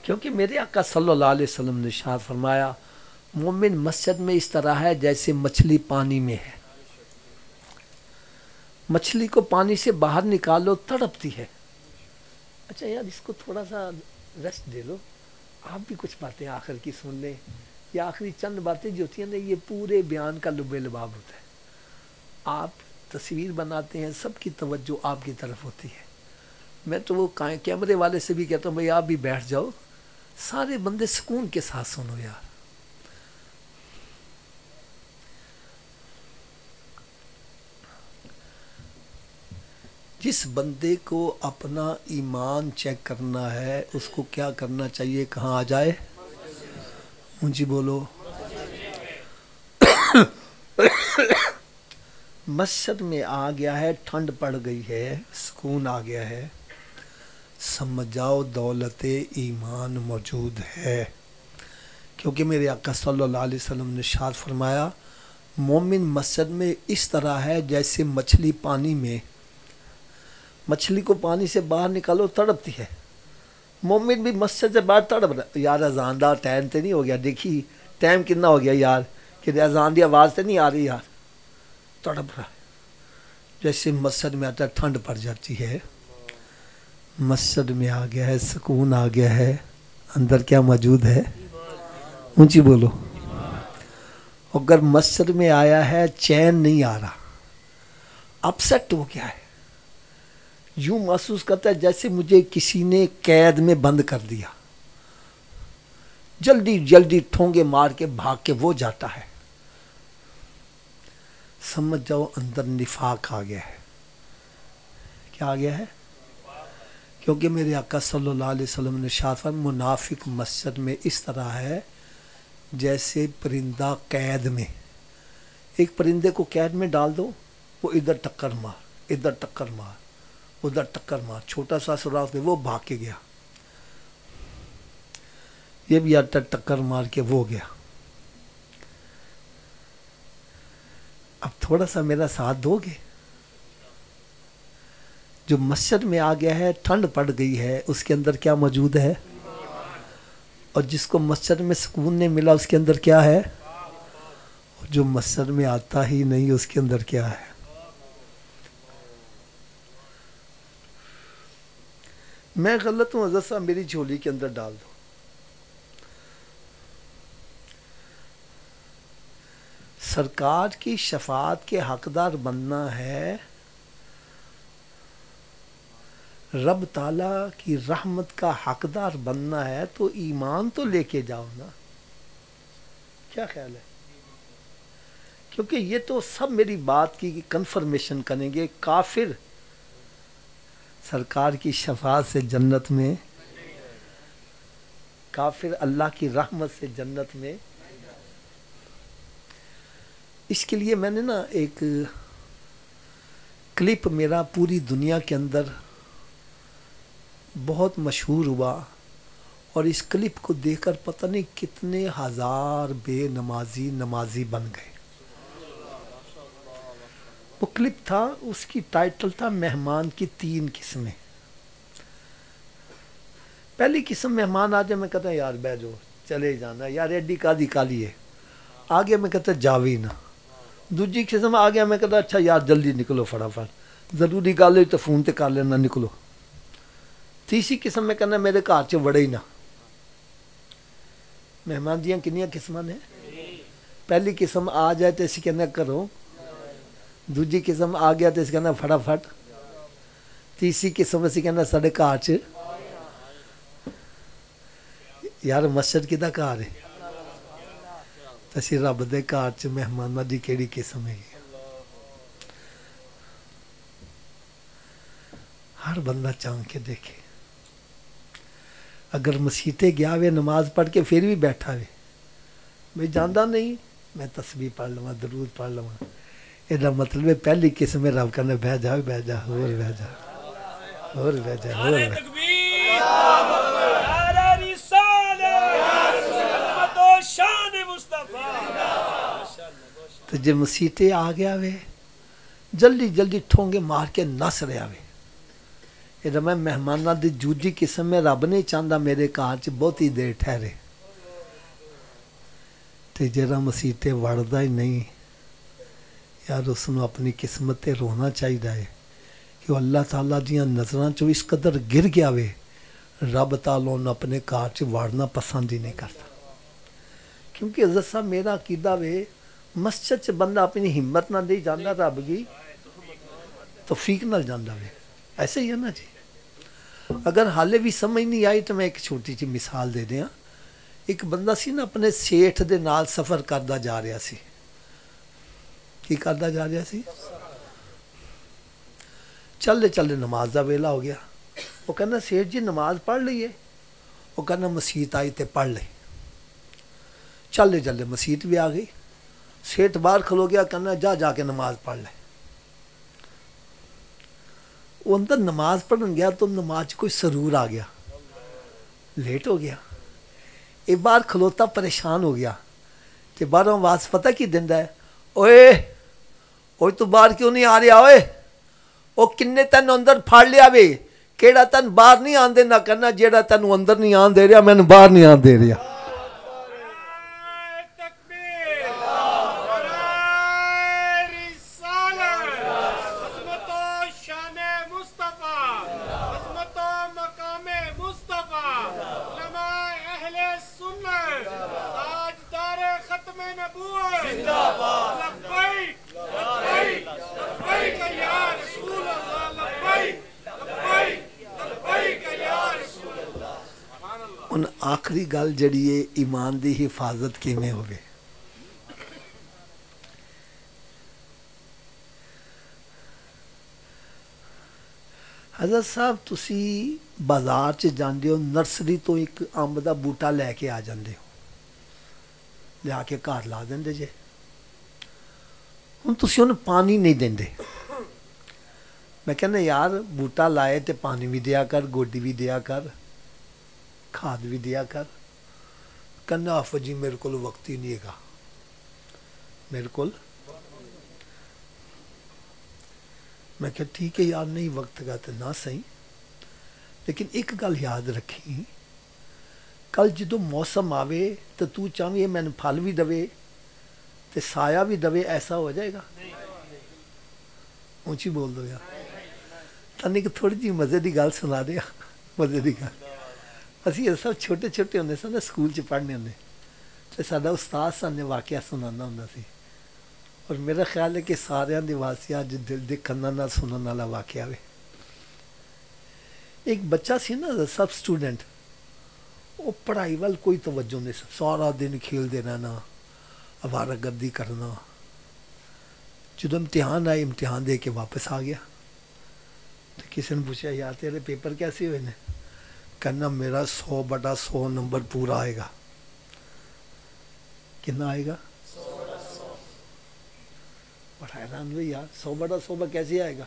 کیونکہ میرے آقا صلی اللہ علیہ وسلم نے ارشاد فرمایا مومن مسجد میں اس طرح ہے جیسے مچھلی پانی میں ہے. مچھلی کو پانی سے باہر نکالو تڑپتی ہے. اچھا یار اس کو تھوڑا سا ریسٹ دے لو، آپ بھی کچھ باتیں آخر کی سن لیں. یہ آخری چند باتیں جو ہوتی ہیں نا، یہ پورے بیان کا لب لباب ہوتا ہے. آپ تصویر بناتے ہیں، سب کی توجہ آپ کی طرف ہوتی ہے. میں تو وہ کیمرے والے سے بھی کہتا ہوں بھائی آپ بھی بیٹھ جاؤ، سارے بندے سکون کے ساتھ سنو یار. جس بندے کو اپنا ایمان چیک کرنا ہے اس کو کیا کرنا چاہیے؟ کہاں آ جائے؟ اونچی بولو. مسجد میں آ گیا ہے، ٹھنڈ پڑ گئی ہے، سکون آ گیا ہے، سمجھ جاؤ دولت ایمان موجود ہے. کیونکہ میرے آقا صلی اللہ علیہ وسلم نے ارشاد فرمایا مومن مسجد میں اس طرح ہے جیسے مچھلی پانی میں. مچھلی کو پانی سے باہر نکالو تڑپتی ہے، مومن بھی مسجد سے باہر تڑپ رہا. یار اذان دا ٹائم تے نہیں ہو گیا؟ دیکھی ٹائم کتنا ہو گیا یار، کہ اذان دی آواز تے نہیں آ رہی یار. تڑپ رہا ہے. جیسے مسجد میں آتا ہے ٹھنڈ پڑ جاتی ہے، مسجد میں آ گیا ہے، سکون آ گیا ہے، اندر کیا موجود ہے؟ اونچی بولو. اگر مسجد میں آیا ہے چین نہیں آ رہا، اپسیٹ ہو گیا ہے، یوں محسوس کرتا ہے جیسے مجھے کسی نے قید میں بند کر دیا، جلدی جلدی ٹھونگے مار کے بھاگ کے وہ جاتا ہے، سمجھ جاؤ اندر نفاق آ گیا ہے. کیا آ گیا ہے؟ کیونکہ میرے آقا صلی اللہ علیہ وسلم نے ارشاد فرمایا منافق مسجد میں اس طرح ہے جیسے پرندہ قید میں. ایک پرندے کو قید میں ڈال دو، وہ ادھر ٹکر مار، ادھر ٹکر مار، ادھر ٹکر مار، چھوٹا سا سوراخ دے، وہ بھاگ کے گیا. یہ بھی آتا ٹکر مار کے وہ گیا. اب تھوڑا سا میرا ساتھ دو گے؟ جو مسجد میں آ گیا ہے، ٹھنڈ پڑ گئی ہے، اس کے اندر کیا موجود ہے؟ اور جس کو مسجد میں سکون نہیں ملا اس کے اندر کیا ہے؟ اور جو مسجد میں آتا ہی نہیں اس کے اندر کیا ہے؟ میں غلط ہوں حضرت صاحب میری جھولی کے اندر ڈال دو. سرکار کی شفاعت کے حقدار بننا ہے رب تعالیٰ کی رحمت کا حقدار بننا ہے تو ایمان تو لے کے جاؤ نا. کیا خیال ہے؟ کیونکہ یہ تو سب میری بات کی کنفرمیشن کریں گے. کافر سرکار کی شفاعت سے جنت میں، کافر اللہ کی رحمت سے جنت میں. اس کے لیے میں نے نا ایک کلپ میرا پوری دنیا کے اندر بہت مشہور ہوا، اور اس کلپ کو دیکھ کر پتہ نہیں کتنے ہزار بے نمازی بن گئے. وہ کلپ تھا، اس کی ٹائٹل تھا مہمان کی 3 قسمیں. پہلی قسم مہمان آ جائے میں کہتا یار بیٹھ جاؤ چلے جانا یار ایڈی کادی کالی ہے، آگے میں کہتا جاوی نا. دوسری قسم آ گیا میں کہتا اچھا یار جلدی نکلو فٹافٹ، ضروری گل ہوئی تو فون تے کر لینا نکلو. تیسری قسم میں کہنا میرے گھر چ وڑے ہی نہ. مہمان دیاں کنیاں قسم نے؟ پہلی قسم آ جائے تو اسی کہنا کرو، دوسری قسم آ گیا تو اسی کہنا فٹافٹ، تیسری قسم اسی کہنا سارے گھر چ. یار مسجد کدا گھر ہے، اسی رب دے گھر چ مہماناں دی کیڑی قسم ہے؟ ہر بندہ چاہ کے دیکھے. اگر مسیطے گیا ہوئے نماز پڑھ کے پھر بھی بیٹھا ہوئے، میں جانتا نہیں میں تسبیح پڑھ لواں درود پڑھ لواں، یہ مطلب ہے پہلی قسم میں رب کرنے بہ جا بہ جا اور بہ جا اور بہ جا اور تو جے مسیطے آ گیا ہوئے جلدی جلدی ٹھونگے مار کے نس رہا ہوئے. یہ میں مہمانہ دی جوجی قسم میں رب نہیں چاہتا میرے گھر چ بہتی دیر ٹھہرے. تے جڑا مسیطے وڑدا ہی نہیں یار اس نو اپنی قسمت تے رونا چاہیے کہ وہ اللہ تعالیٰ دیاں نظراں چوں اس قدر گر گیا وے، رب تعالیٰ انہوں اپنے گھر چ وڑنا پسند ہی نہیں کرتا. کیونکہ عزت صاحب میرا عقیدہ وے مسجد چ بندہ اپنی ہمت نہ دے جانا رب کی توفیق نہ جانا وے. ایسے ہی ہے نا جی. اگر حالے بھی سمجھ نہیں آئی تو میں ایک چھوٹی سی مثال دے دیا. ایک بندہ سی نا اپنے سیٹھ دے نال سفر کردا جا رہا سی. کی کردا جا رہا سی؟ چلے چلے نماز دا ویلا ہو گیا. وہ کہنا سیٹھ جی نماز پڑھ لئیے؟ وہ کہنا مسیت آئی تے پڑھ لے. چلے چلے مسیت بھی آ گئی. سیٹھ باہر کھلو گیا کہنا جا کے نماز پڑھ لے. وہ اندر نماز پڑھن گیا تو نماز کوئی سرور آ گیا، لیٹ ہو گیا. ایک بار کھلوتا پریشان ہو گیا کہ باہر آواز پتہ کی دیندا ہے، اوئے اوئے تو باہر کیوں نہیں آ رہا؟ اوئے او کنے تین اندر پھاڑ لیا وے، کیڑا تین باہر نہیں آن دینا؟ کرنا جیڑا تین اندر نہیں آن دے رہا میں باہر نہیں آن دے رہا. ان آخری گل جڑی ہے ایمان دی حفاظت کیویں ہوئے. حضرت صاحب تسی بازار چ جاندے ہو نرسری تو ایک امب دا بوٹا لے کے آ جاندے ہو، لیا کے گھر لا دیندے جے. ہن تسی انہوں پانی نہیں دیندے. میں کہنا یار بوٹا لائے تے پانی بھی دیا کر، گوڈی بھی دیا کر، کھاد بھی دیا کر. کہنا آفا جی میرے کو وقت ہی نہیں ہے گا، میرے کو. میں کہا ٹھیک ہے یار نہیں وقت کا تو نہ صحیح، لیکن ایک گل یاد رکھی، کل جدو موسم آوے تو تو چاہیے میں نے پھل بھی دوے تے سایہ بھی دوے، ایسا ہو جائے گا؟ اونچی بول دو یار. تنی کہ تھوڑی جی مزے دی گل سنا دیا. مزے دی گل اسی سب چھوٹے چھوٹے ہوندے سن سکول چ پڑھنے ہوندے تے ساڈا استاد سانے واقعہ سنانا ہوندا سی، اور میرا خیال ہے کہ سارے دے واسطے اج دل دے کناں نال سنن والا واقعہ وے. ایک بچہ سی نا سب اسٹوڈنٹ، وہ پڑھائی وال کوئی توجہ نہیں، سارا دن کھیلتے رہنا، آوارہ گردی کرنا. جدو امتحان آئے، امتحان دے کے واپس آ گیا تو کسی نے پوچھا یار تیرے پیپر کیسے ہوئے نے؟ کہنا میرا 100/100 نمبر پورا آئے گا. کتنا آئے گا؟ 100/100. بڑا حیران ہوئی یار 100/100 کیسے آئے گا؟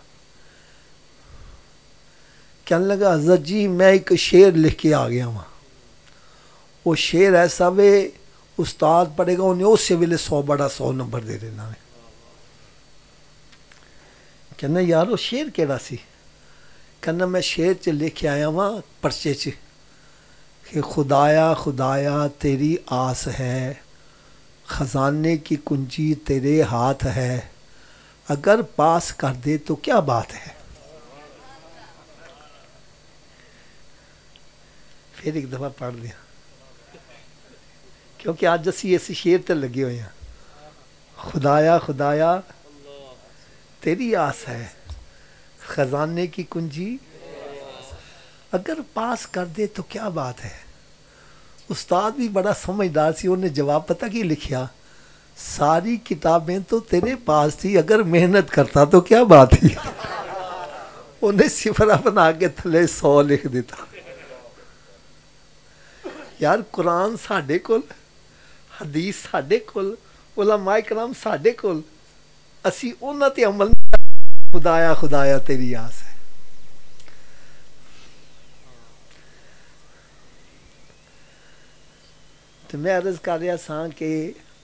کہنے لگا حضرت جی میں ایک شعر لکھ کے آ گیا ہوں، وہ شعر ایسا وے استاد پڑھے گا انہیں اس سے ویلے 100/100 نمبر دے دینا ہے. کہنا یار وہ شعر کیڑا سی؟ کہنا میں شعر چ لکھ کے آیا ہوں پرچے چ کہ خدایا خدایا تیری آس ہے، خزانے کی کنجی تیرے ہاتھ ہے، اگر پاس کر دے تو کیا بات ہے. پھر ایک دفعہ پڑھ دیا کیونکہ آج اسی ایسی شعر تے لگے ہوئے ہیں. خدایا خدایا تیری آس ہے، خزانے کی کنجی اگر پاس کر دے تو کیا بات ہے. استاد بھی بڑا سمجھدار سی، انہیں جواب پتہ کی لکھیا، ساری کتابیں تو تیرے پاس تھی، اگر محنت کرتا تو کیا بات تھی. انہیں صفرہ بنا کے تھلے 100 لکھ دیتا. یار قرآن ساڈے کول، حدیث ساڈے کول، علماء کرام ساڈے کول، اسی انہاں تے عمل نہیں. خدایا خدایا تیری آس ہے. تو میں عرض کر رہا سا کہ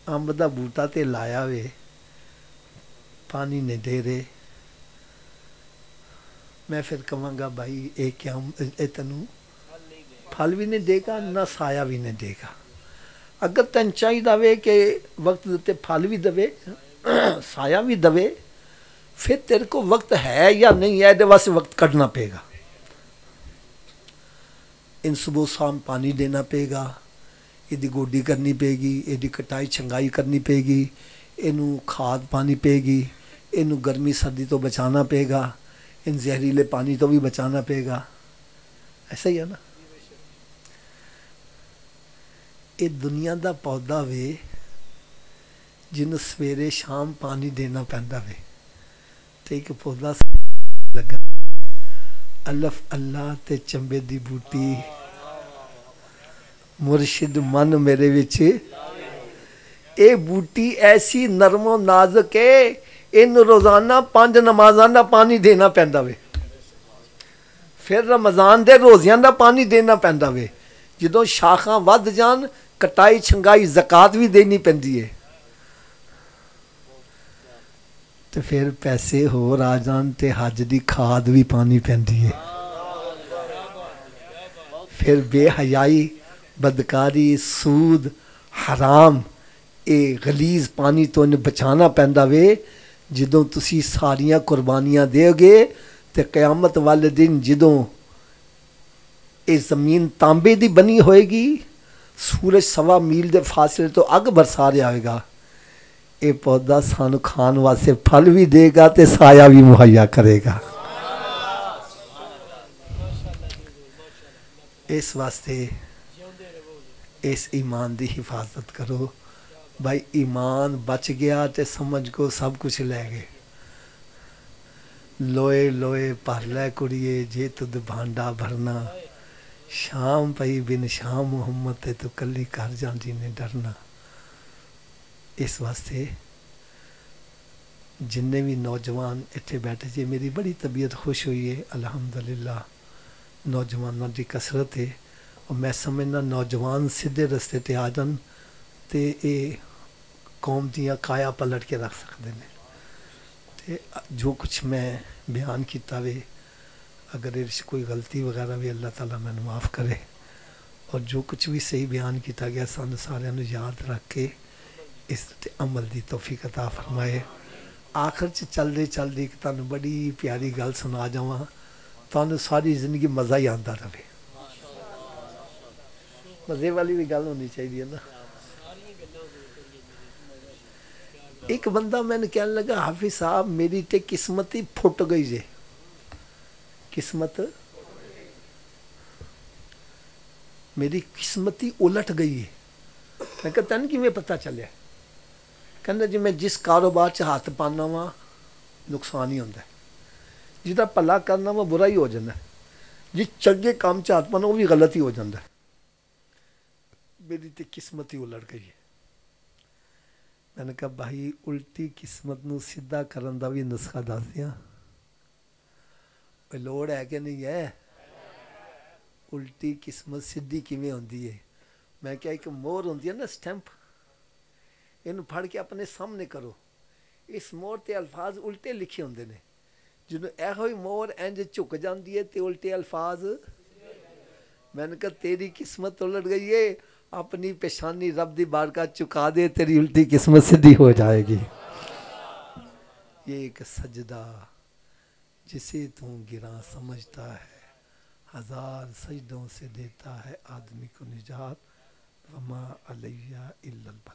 امب دا بوٹا تے لایا وے، پانی نہیں دے رہے، میں پھر کہوں گا بھائی ایک تینوں پھل بھی نہیں دے گا نہ سایہ بھی نہیں دے گا. اگر تین چاہیے وے کہ وقت دیتے پھل بھی دے سایہ بھی دے، پھر تیرے کو وقت ہے یا نہیں ہے، دے واسطے وقت کٹنا پے گا. ان صبح شام پانی دینا پے گا، یہ گوڈی کرنی پے گی، یہ کٹائی چھنگائی کرنی پے گی، یہ کھاد پانی پے گی، یہ گرمی سردی تو بچانا پے گا، ان زہریلے پانی تو بھی بچانا پے گا. ایسا ہی ہے نا. یہ دنیا دا پودا وے جنہوں سویرے شام پانی دینا پہندا وے، تو ایک پودا لگا الف اللہ تے چمبے دی بوٹی مرشد من میرے وچ. اے بوٹی ایسی نرم و نازک ہے، ان روزانہ 5 نمازاں دا پانی دینا پہندا وے، پھر رمضان دے روزیاں دا پانی دینا پہندا وے. جدوں شاخاں ود جان کٹائی چھنگائی زکات بھی دینی پہندی ہے، تو پھر پیسے ہور آ جان تے حج دی کھاد بھی پانی پہندی ہے. پھر بے حیائی بدکاری سود حرام اے غلیظ پانی تو انہیں بچانا پہندا وے. جدوں تسی ساریاں قربانیاں دے گے تے قیامت والے دن جدوں اے زمین تانبے دی بنی ہوئے گی، سورج 1.25 میل دے فاصلے تو اگ برسا رہا ہوئے گا، اے پودا سانو کھان واسطے پھل بھی دے گا تے سایہ بھی مہیا کرے گا. اس واسطے اس ایمان دی حفاظت کرو. بھائی ایمان بچ گیا تے سمجھ کو سب کچھ لے گئے. لوئے لوئے بھر لے کڑیے جے تد بھانڈا بھرنا، شام پئی بن شام محمد تے تو کلی کر جاندی نے ڈرنا. اس واسطے جننے بھی نوجوان اتھے بیٹھے جی، میری بڑی طبیعت خوش ہوئی ہے الحمدللہ، نوجوانوں دی کثرت ہے، اور میں سمجھنا نوجوان سیدھے رستے تے آ جان تے اے قوم دیاں کایا پلٹ کے رکھ سکتے ہیں. تے جو کچھ میں بیان کیتا وے، اگر اس کوئی غلطی وغیرہ بھی اللہ تعالیٰ میں معاف کرے، اور جو کچھ بھی صحیح بیان کیتا گیا سانو سارے نو یاد رکھ کے اس تے عمل دی توفیق عطا فرمائے. آخر چلدے چلدے ایک تانوں بڑی پیاری گل سنا جاواں، تانوں ساری زندگی مزہ ہی آندا رہے. مزے والی بھی گل ہونی چاہیے نا. ایک بندہ میں نے کہنے لگا حافظ صاحب میری تے قسمت ہی پھٹ گئی جے. قسمت میری قسمت ہی الٹ گئی ہے. میں کہا تین کیویں پتہ چلیا؟ کہندا جی میں جس کاروبار چ ہاتھ پانا وا نقصان ہی ہوتا ہے, جہاں بھلا کرنا وا برا ہی ہو جاتا ہے, جس چنگے کام چ ہاتھ پانا وہ بھی غلط ہی ہو جاتا ہے. میری تو قسمت ہی الٹ گئی ہے. میں نے کہا بھائی الٹی قسمت نو سیدھا کرن دا بھی نسخہ دس دیاں, لوڑ ہے کہ نہیں ہے؟ الٹی قسمت سیدھی کیویں ہوندی ہے؟ میں کیا ایک مور ہوندی ہے نا سٹیمپ, یہ پھڑ کے اپنے سامنے کرو, اس مور تے الفاظ الٹے لکھے ہوندے نے, جدوں ایہو ہی مور انج جھک جاندی ہے تے الٹے الفاظ. میں نے کہا تیری قسمت الٹ گئی ہے, اپنی پیشانی رب دی بارگاہ چکا دے, تیری الٹی قسمت سیدھی ہو جائے گی. یہ ایک سجدہ جسے تو گراں سمجھتا ہے, ہزار سجدوں سے دیتا ہے آدمی کو نجات, وما علیہ الا البلاغ.